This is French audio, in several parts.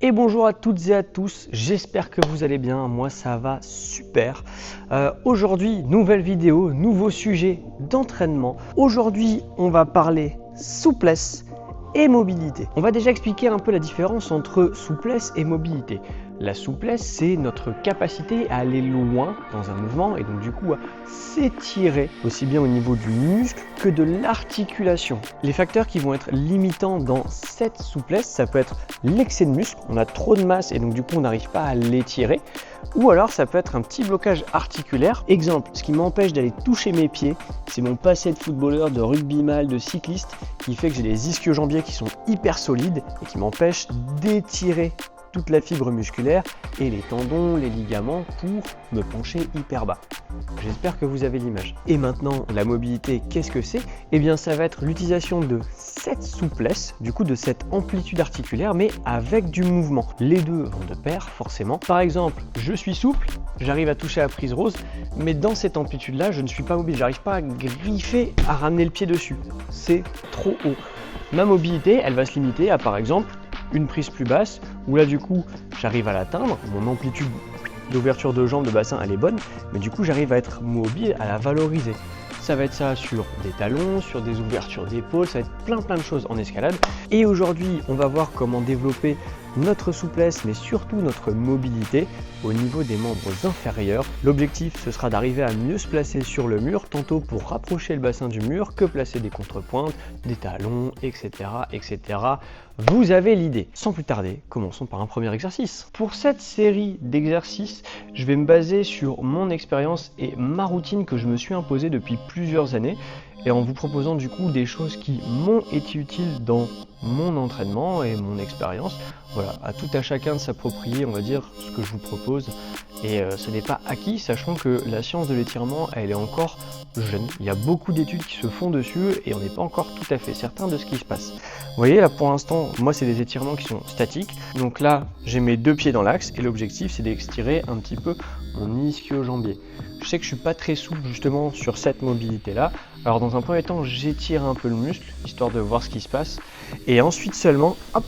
Et bonjour à toutes et à tous, j'espère que vous allez bien, moi ça va super. Aujourd'hui, nouvelle vidéo, nouveau sujet d'entraînement. Aujourd'hui, on va parler souplesse et mobilité. On va déjà expliquer un peu la différence entre souplesse et mobilité. La souplesse, c'est notre capacité à aller loin dans un mouvement et donc du coup à s'étirer aussi bien au niveau du muscle que de l'articulation. Les facteurs qui vont être limitants dans cette souplesse, ça peut être l'excès de muscle, on a trop de masse et donc du coup on n'arrive pas à l'étirer, ou alors ça peut être un petit blocage articulaire. Exemple, ce qui m'empêche d'aller toucher mes pieds, c'est mon passé de footballeur, de rugbyman, de cycliste qui fait que j'ai les ischio-jambiers qui sont hyper solides et qui m'empêchent d'étirer toute la fibre musculaire et les tendons, les ligaments pour me pencher hyper bas. J'espère que vous avez l'image. Et maintenant, la mobilité, qu'est-ce que c'est? Eh bien, ça va être l'utilisation de cette souplesse, du coup de cette amplitude articulaire, mais avec du mouvement. Les deux vont de pair, forcément. Par exemple, je suis souple, j'arrive à toucher la prise rose, mais dans cette amplitude-là, je ne suis pas mobile. J'arrive pas à griffer, à ramener le pied dessus. C'est trop haut. Ma mobilité, elle va se limiter à, par exemple, une prise plus basse, où là du coup j'arrive à l'atteindre, mon amplitude d'ouverture de jambe, de bassin elle est bonne, mais du coup j'arrive à être mobile, à la valoriser. Ça va être ça sur des talons, sur des ouvertures d'épaules, ça va être plein de choses en escalade. Et aujourd'hui on va voir comment développer notre souplesse, mais surtout notre mobilité au niveau des membres inférieurs. L'objectif, ce sera d'arriver à mieux se placer sur le mur, tantôt pour rapprocher le bassin du mur que placer des contrepointes, des talons, etc. Vous avez l'idée. Sans plus tarder, commençons par un premier exercice. Pour cette série d'exercices, je vais me baser sur mon expérience et ma routine que je me suis imposée depuis plusieurs années, et en vous proposant du coup des choses qui m'ont été utiles dans mon entraînement et mon expérience. Voilà, à tout à chacun de s'approprier, on va dire, ce que je vous propose. Et ce n'est pas acquis, sachant que la science de l'étirement, elle est encore jeune. Il y a beaucoup d'études qui se font dessus et on n'est pas encore tout à fait certain de ce qui se passe. Vous voyez, là pour l'instant, moi c'est des étirements qui sont statiques. Donc là, j'ai mes deux pieds dans l'axe et l'objectif c'est d'extirer un petit peu mon ischio-jambier. Je sais que je suis pas très souple justement sur cette mobilité-là. Alors dans un premier temps, j'étire un peu le muscle, histoire de voir ce qui se passe. Et ensuite seulement, hop,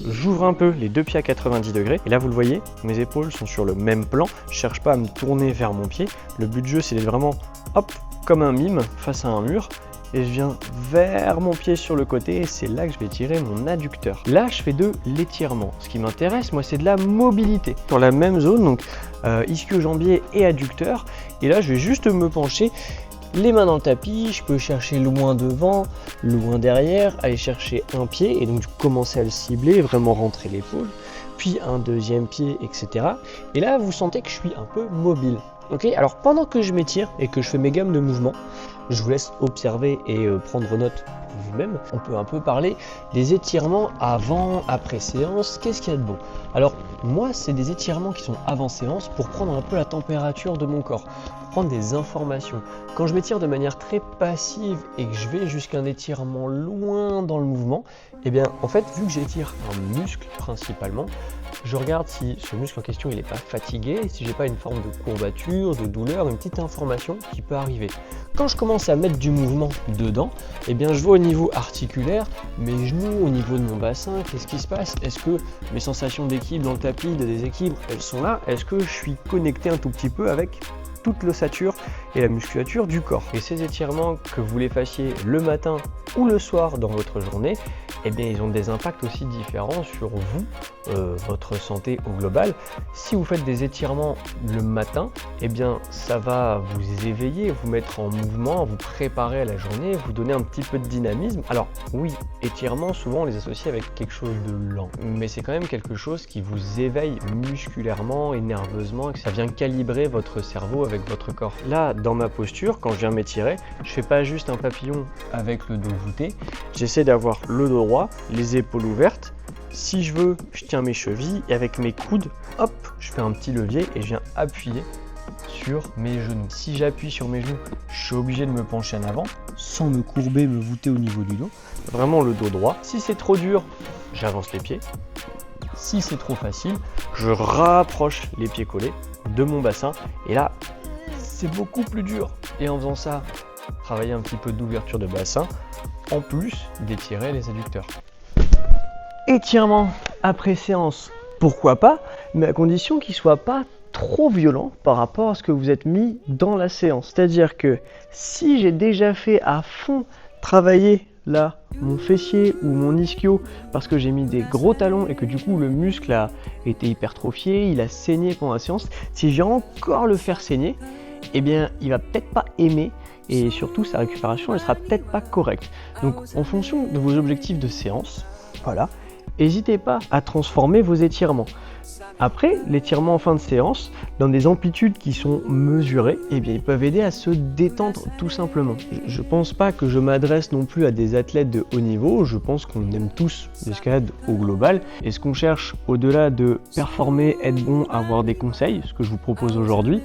j'ouvre un peu les deux pieds à 90 degrés. Et là, vous le voyez, mes épaules sont sur le même plan. Je cherche pas à me tourner vers mon pied. Le but du jeu, c'est d'être vraiment, hop, comme un mime face à un mur. Et je viens vers mon pied sur le côté et c'est là que je vais tirer mon adducteur. Là, je fais de l'étirement. Ce qui m'intéresse, moi, c'est de la mobilité. Sur la même zone, donc ischio-jambier et adducteur. Et là, je vais juste me pencher, les mains dans le tapis, je peux chercher loin devant, loin derrière, aller chercher un pied et donc commencer à le cibler, vraiment rentrer l'épaule, puis un deuxième pied, etc. Et là, vous sentez que je suis un peu mobile. Ok, alors pendant que je m'étire et que je fais mes gammes de mouvements, je vous laisse observer et prendre note vous-même. On peut un peu parler des étirements avant, après séance. Qu'est-ce qu'il y a de bon? Alors moi, c'est des étirements qui sont avant séance pour prendre un peu la température de mon corps, pour prendre des informations. Quand je m'étire de manière très passive et que je vais jusqu'à un étirement loin dans le mouvement, eh bien en fait, vu que j'étire un muscle principalement, je regarde si ce muscle en question il n'est pas fatigué, si j'ai pas une forme de courbature, de douleur, une petite information qui peut arriver. Quand je commence à mettre du mouvement dedans, eh bien je vois au niveau articulaire, mes genoux, au niveau de mon bassin, qu'est-ce qui se passe? Est-ce que mes sensations d'équilibre dans le tapis, de déséquilibre, elles sont là? Est-ce que je suis connecté un tout petit peu avec toute l'ossature et la musculature du corps? Et ces étirements, que vous les fassiez le matin ou le soir dans votre journée, eh bien ils ont des impacts aussi différents sur vous, votre santé au global. Si vous faites des étirements le matin, eh bien ça va vous éveiller, vous mettre en mouvement, vous préparer à la journée, vous donner un petit peu de dynamisme. Alors oui, étirements, souvent on les associe avec quelque chose de lent, mais c'est quand même quelque chose qui vous éveille musculairement et nerveusement, et que ça vient calibrer votre cerveau avec votre corps. Là, dans ma posture, quand je viens m'étirer, je fais pas juste un papillon avec le dos voûté, j'essaie d'avoir le dos droit, les épaules ouvertes. Si je veux, je tiens mes chevilles et avec mes coudes, hop, je fais un petit levier et je viens appuyer sur mes genoux. Si j'appuie sur mes genoux, je suis obligé de me pencher en avant sans me courber, me voûter au niveau du dos. Vraiment le dos droit. Si c'est trop dur, j'avance les pieds. Si c'est trop facile, je rapproche les pieds collés de mon bassin et là, c'est beaucoup plus dur. Et en faisant ça, travailler un petit peu d'ouverture de bassin, en plus d'étirer les adducteurs. Étirement après séance pourquoi pas, mais à condition qu'il ne soit pas trop violent par rapport à ce que vous êtes mis dans la séance. C'est-à-dire que si j'ai déjà fait à fond travailler là mon fessier ou mon ischio parce que j'ai mis des gros talons et que du coup le muscle a été hypertrophié, il a saigné pendant la séance, si j'ai encore le faire saigner, eh bien il va peut-être pas aimer et surtout sa récupération elle sera peut-être pas correcte. Donc en fonction de vos objectifs de séance, voilà, n'hésitez pas à transformer vos étirements. Après, l'étirement en fin de séance, dans des amplitudes qui sont mesurées, eh bien, ils peuvent aider à se détendre tout simplement. Je ne pense pas que je m'adresse non plus à des athlètes de haut niveau, je pense qu'on aime tous l'escalade au global. Et ce qu'on cherche au-delà de performer, être bon, avoir des conseils, ce que je vous propose aujourd'hui,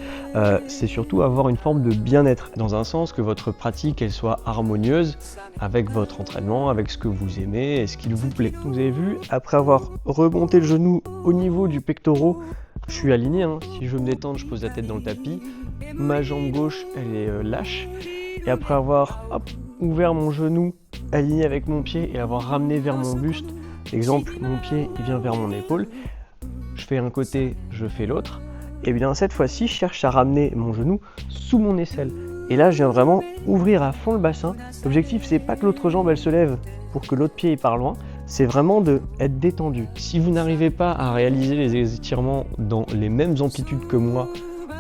c'est surtout avoir une forme de bien-être, dans un sens que votre pratique elle soit harmonieuse avec votre entraînement, avec ce que vous aimez et ce qu'il vous plaît. Vous avez vu, après avoir remonté le genou au niveau du pectoral, je suis aligné, hein. Si je veux me détendre, je pose la tête dans le tapis, ma jambe gauche elle est lâche, et après avoir ouvert mon genou aligné avec mon pied et avoir ramené vers mon buste, exemple mon pied il vient vers mon épaule, je fais un côté, je fais l'autre, et bien cette fois-ci je cherche à ramener mon genou sous mon aisselle. Et là, je viens vraiment ouvrir à fond le bassin. L'objectif, c'est pas que l'autre jambe elle se lève pour que l'autre pied part loin. C'est vraiment d'être détendu. Si vous n'arrivez pas à réaliser les étirements dans les mêmes amplitudes que moi,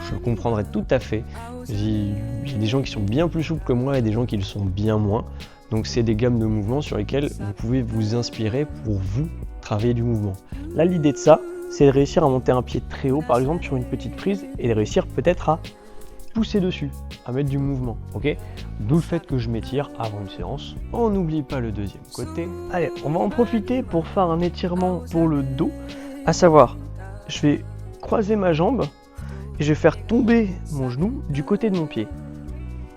je le comprendrai tout à fait. J'ai des gens qui sont bien plus souples que moi et des gens qui le sont bien moins. Donc c'est des gammes de mouvements sur lesquelles vous pouvez vous inspirer pour vous travailler du mouvement. Là, l'idée de ça, c'est de réussir à monter un pied très haut, par exemple sur une petite prise, et de réussir peut-être à pousser dessus, à mettre du mouvement, ok? D'où le fait que je m'étire avant une séance. On n'oublie pas le deuxième côté. Allez, on va en profiter pour faire un étirement pour le dos, à savoir, je vais croiser ma jambe et je vais faire tomber mon genou du côté de mon pied.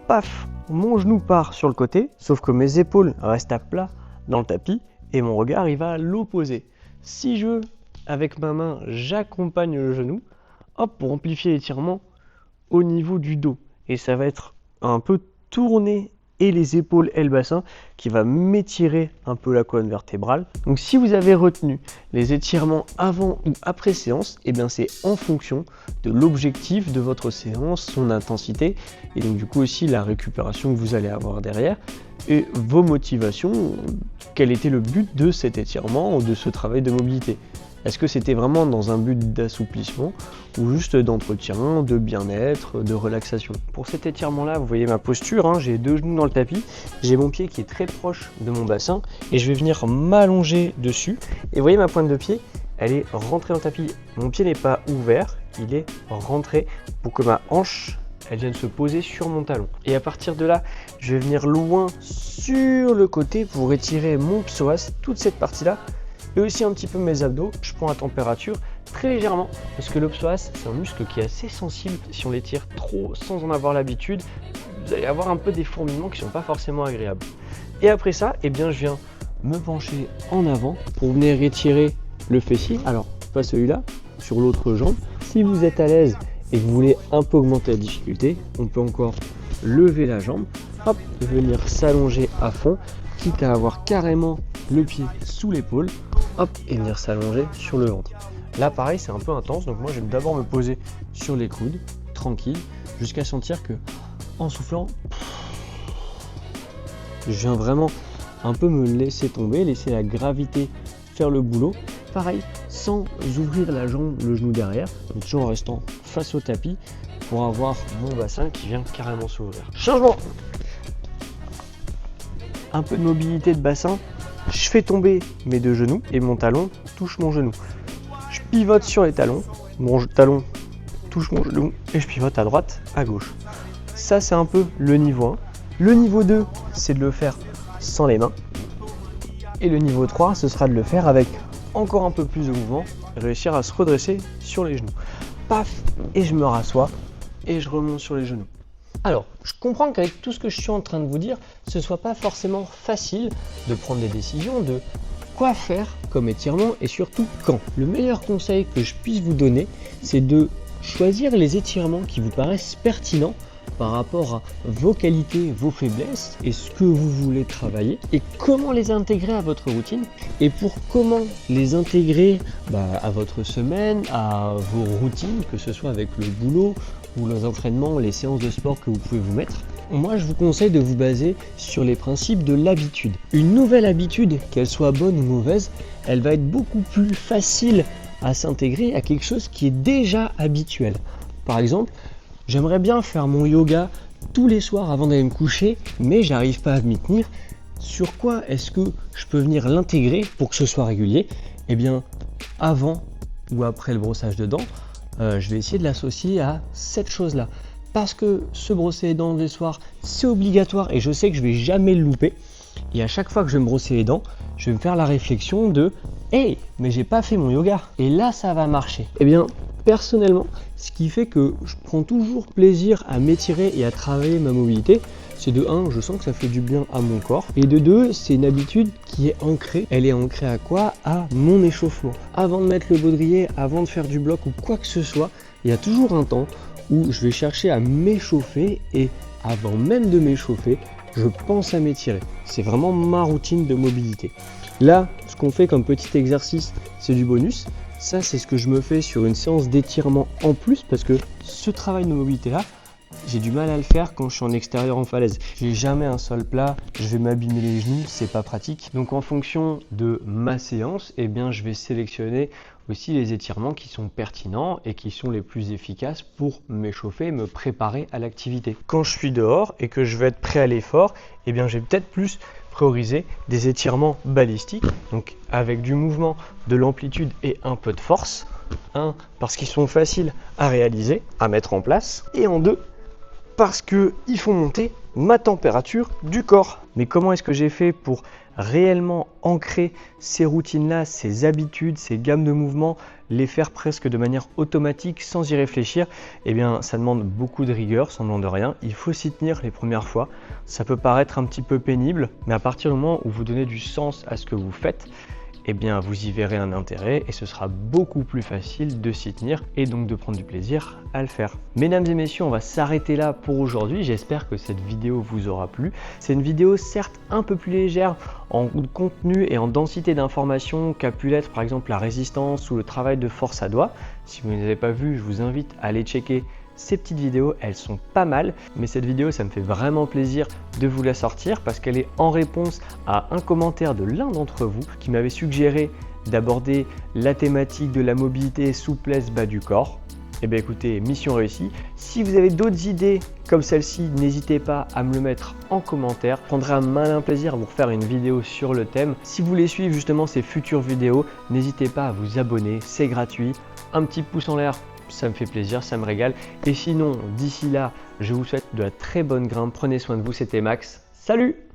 Paf, mon genou part sur le côté, sauf que mes épaules restent à plat dans le tapis et mon regard il va à l'opposé. Si je, avec ma main, j'accompagne le genou, hop, pour amplifier l'étirement au niveau du dos, et ça va être un peu tourné et les épaules et le bassin qui va m'étirer un peu la colonne vertébrale. Donc si vous avez retenu les étirements avant ou après séance, et bien c'est en fonction de l'objectif de votre séance, son intensité et donc du coup aussi la récupération que vous allez avoir derrière et vos motivations, quel était le but de cet étirement ou de ce travail de mobilité. Est-ce que c'était vraiment dans un but d'assouplissement ou juste d'entretien, de bien-être, de relaxation? Pour cet étirement-là, vous voyez ma posture, hein, j'ai deux genoux dans le tapis, j'ai mon pied qui est très proche de mon bassin et je vais venir m'allonger dessus. Et vous voyez ma pointe de pied, elle est rentrée dans le tapis. Mon pied n'est pas ouvert, il est rentré pour que ma hanche elle vienne se poser sur mon talon. Et à partir de là, je vais venir loin sur le côté pour étirer mon psoas, toute cette partie-là. Et aussi un petit peu mes abdos, je prends la température très légèrement parce que le psoas c'est un muscle qui est assez sensible. Si on l'étire trop sans en avoir l'habitude, vous allez avoir un peu des fourmillements qui ne sont pas forcément agréables. Et après ça, eh bien, je viens me pencher en avant pour venir étirer le fessier. Alors pas celui-là, sur l'autre jambe. Si vous êtes à l'aise et que vous voulez un peu augmenter la difficulté, on peut encore lever la jambe, hop, venir s'allonger à fond, quitte à avoir carrément le pied sous l'épaule, hop, et venir s'allonger sur le ventre. Là pareil, c'est un peu intense, donc moi j'aime d'abord me poser sur les coudes, tranquille, jusqu'à sentir que en soufflant, je viens vraiment un peu me laisser tomber, laisser la gravité faire le boulot. Pareil, sans ouvrir la jambe, le genou derrière, donc toujours en restant face au tapis pour avoir mon bassin qui vient carrément s'ouvrir. Changement! Un peu de mobilité de bassin, je fais tomber mes deux genoux et mon talon touche mon genou. Je pivote sur les talons, mon talon touche mon genou et je pivote à droite, à gauche. Ça c'est un peu le niveau 1. Le niveau 2, c'est de le faire sans les mains. Et le niveau 3, ce sera de le faire avec encore un peu plus de mouvement, réussir à se redresser sur les genoux. Paf, et je me rassois et je remonte sur les genoux. Alors, je comprends qu'avec tout ce que je suis en train de vous dire, ce ne soit pas forcément facile de prendre des décisions de quoi faire comme étirement et surtout quand. Le meilleur conseil que je puisse vous donner, c'est de choisir les étirements qui vous paraissent pertinents par rapport à vos qualités, vos faiblesses et ce que vous voulez travailler et comment les intégrer à votre routine et pour comment les intégrer à votre semaine, à vos routines, que ce soit avec le boulot ou les entraînements, les séances de sport que vous pouvez vous mettre. Moi, je vous conseille de vous baser sur les principes de l'habitude. Une nouvelle habitude, qu'elle soit bonne ou mauvaise, elle va être beaucoup plus facile à s'intégrer à quelque chose qui est déjà habituel. Par exemple, j'aimerais bien faire mon yoga tous les soirs avant d'aller me coucher, mais j'arrive pas à m'y tenir. Sur quoi est-ce que je peux venir l'intégrer pour que ce soit régulier? Eh bien, avant ou après le brossage de dents, je vais essayer de l'associer à cette chose-là. Parce que se brosser les dents le soir, c'est obligatoire et je sais que je vais jamais le louper. Et à chaque fois que je vais me brosser les dents, je vais me faire la réflexion de « Hey, mais j'ai pas fait mon yoga !» Et là, ça va marcher. Eh bien, personnellement, ce qui fait que je prends toujours plaisir à m'étirer et à travailler ma mobilité, c'est de 1, je sens que ça fait du bien à mon corps. Et de 2, c'est une habitude qui est ancrée. Elle est ancrée à quoi? À mon échauffement. Avant de mettre le baudrier, avant de faire du bloc ou quoi que ce soit, il y a toujours un temps où je vais chercher à m'échauffer et avant même de m'échauffer, je pense à m'étirer. C'est vraiment ma routine de mobilité. Là, ce qu'on fait comme petit exercice, c'est du bonus. Ça, c'est ce que je me fais sur une séance d'étirement en plus parce que ce travail de mobilité-là, j'ai du mal à le faire quand je suis en extérieur en falaise. J'ai jamais un sol plat, je vais m'abîmer les genoux, c'est pas pratique. Donc en fonction de ma séance, eh bien, je vais sélectionner aussi les étirements qui sont pertinents et qui sont les plus efficaces pour m'échauffer et me préparer à l'activité. Quand je suis dehors et que je vais être prêt à l'effort, eh bien, je vais peut-être plus prioriser des étirements balistiques, donc avec du mouvement, de l'amplitude et un peu de force. 1, parce qu'ils sont faciles à réaliser, à mettre en place, et en 2, parce qu'ils font monter ma température du corps. Mais comment est-ce que j'ai fait pour réellement ancrer ces routines-là, ces habitudes, ces gammes de mouvements, les faire presque de manière automatique sans y réfléchir? Eh bien, ça demande beaucoup de rigueur, semblant de rien. Il faut s'y tenir les premières fois. Ça peut paraître un petit peu pénible, mais à partir du moment où vous donnez du sens à ce que vous faites, eh bien, vous y verrez un intérêt et ce sera beaucoup plus facile de s'y tenir et donc de prendre du plaisir à le faire. Mesdames et messieurs, on va s'arrêter là pour aujourd'hui. J'espère que cette vidéo vous aura plu. C'est une vidéo certes un peu plus légère en contenu et en densité d'informations qu'a pu l'être par exemple la résistance ou le travail de force à doigts. Si vous ne les avez pas vus, je vous invite à aller checker ces petites vidéos, elles sont pas mal, mais cette vidéo, ça me fait vraiment plaisir de vous la sortir parce qu'elle est en réponse à un commentaire de l'un d'entre vous qui m'avait suggéré d'aborder la thématique de la mobilité souplesse bas du corps. Eh bien écoutez, mission réussie. Si vous avez d'autres idées comme celle-ci, n'hésitez pas à me le mettre en commentaire. Je prendrai un malin plaisir à vous refaire une vidéo sur le thème. Si vous voulez suivre justement ces futures vidéos, n'hésitez pas à vous abonner, c'est gratuit. Un petit pouce en l'air, ça me fait plaisir, ça me régale. Et sinon, d'ici là, je vous souhaite de la très bonne grimpe. Prenez soin de vous, c'était Max. Salut!